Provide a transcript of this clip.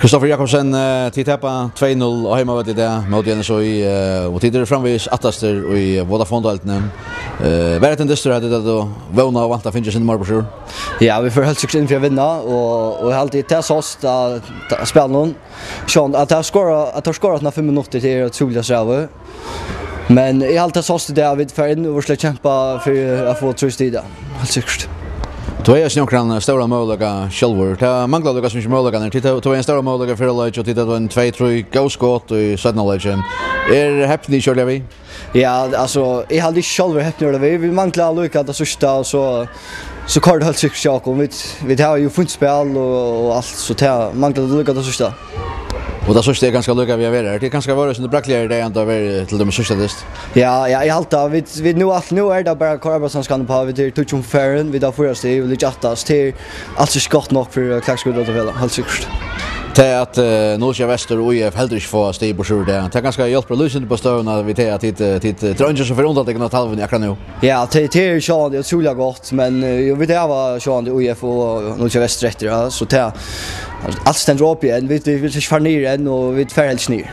Kristoffur Jacobsen till tappa 2-0 och hemma vet det mot igen så i och tidigare framvis attaster i Vodafone-dalten. Vart det det hade då våna och vanta finns in Marburg. Ja, vi får helt säkert in för att vinna och alltid ta oss att spela någon. Så att ha skorat när 5 minuter till att Solja serve. Men I allt så måste det vi för in och försöka kämpa för att få tröst i det. Helt säkert. Då är snökran stora möjliga självor. Det manglar det kanske möjliga när det en stora möjliga för lag och titta då en 2-3 go-skott i södra lagen. Happy kör vi. Ja, alltså jag hade själv happy vi manglar lucka det sista så kör det helt säkert Jakob. Vi har ju fotboll och allt så det manglar lucka det sista. Och det så är ganska lucka vi har varit. Det kanske var så det brackligare det ändå var till de sista test. Ja, jag halta vi nu är det bara Karabassan på vi till touch fairen vi där förra steg och lite attas till alltså skott nog för klaxskudd att väl helt säkert. Det att Norge Väster och IF helt inte får steg på sjur det. Det ganska hjälper lösen på stövna vi till att trönger så för undan det kan ta halven jag nu. Ja, det är så det otroligt gott men jag vet det var så det IF och Norge Väster rätt så det allt ständer upp igen vi vill inte fara ner än och vi fär helt ner.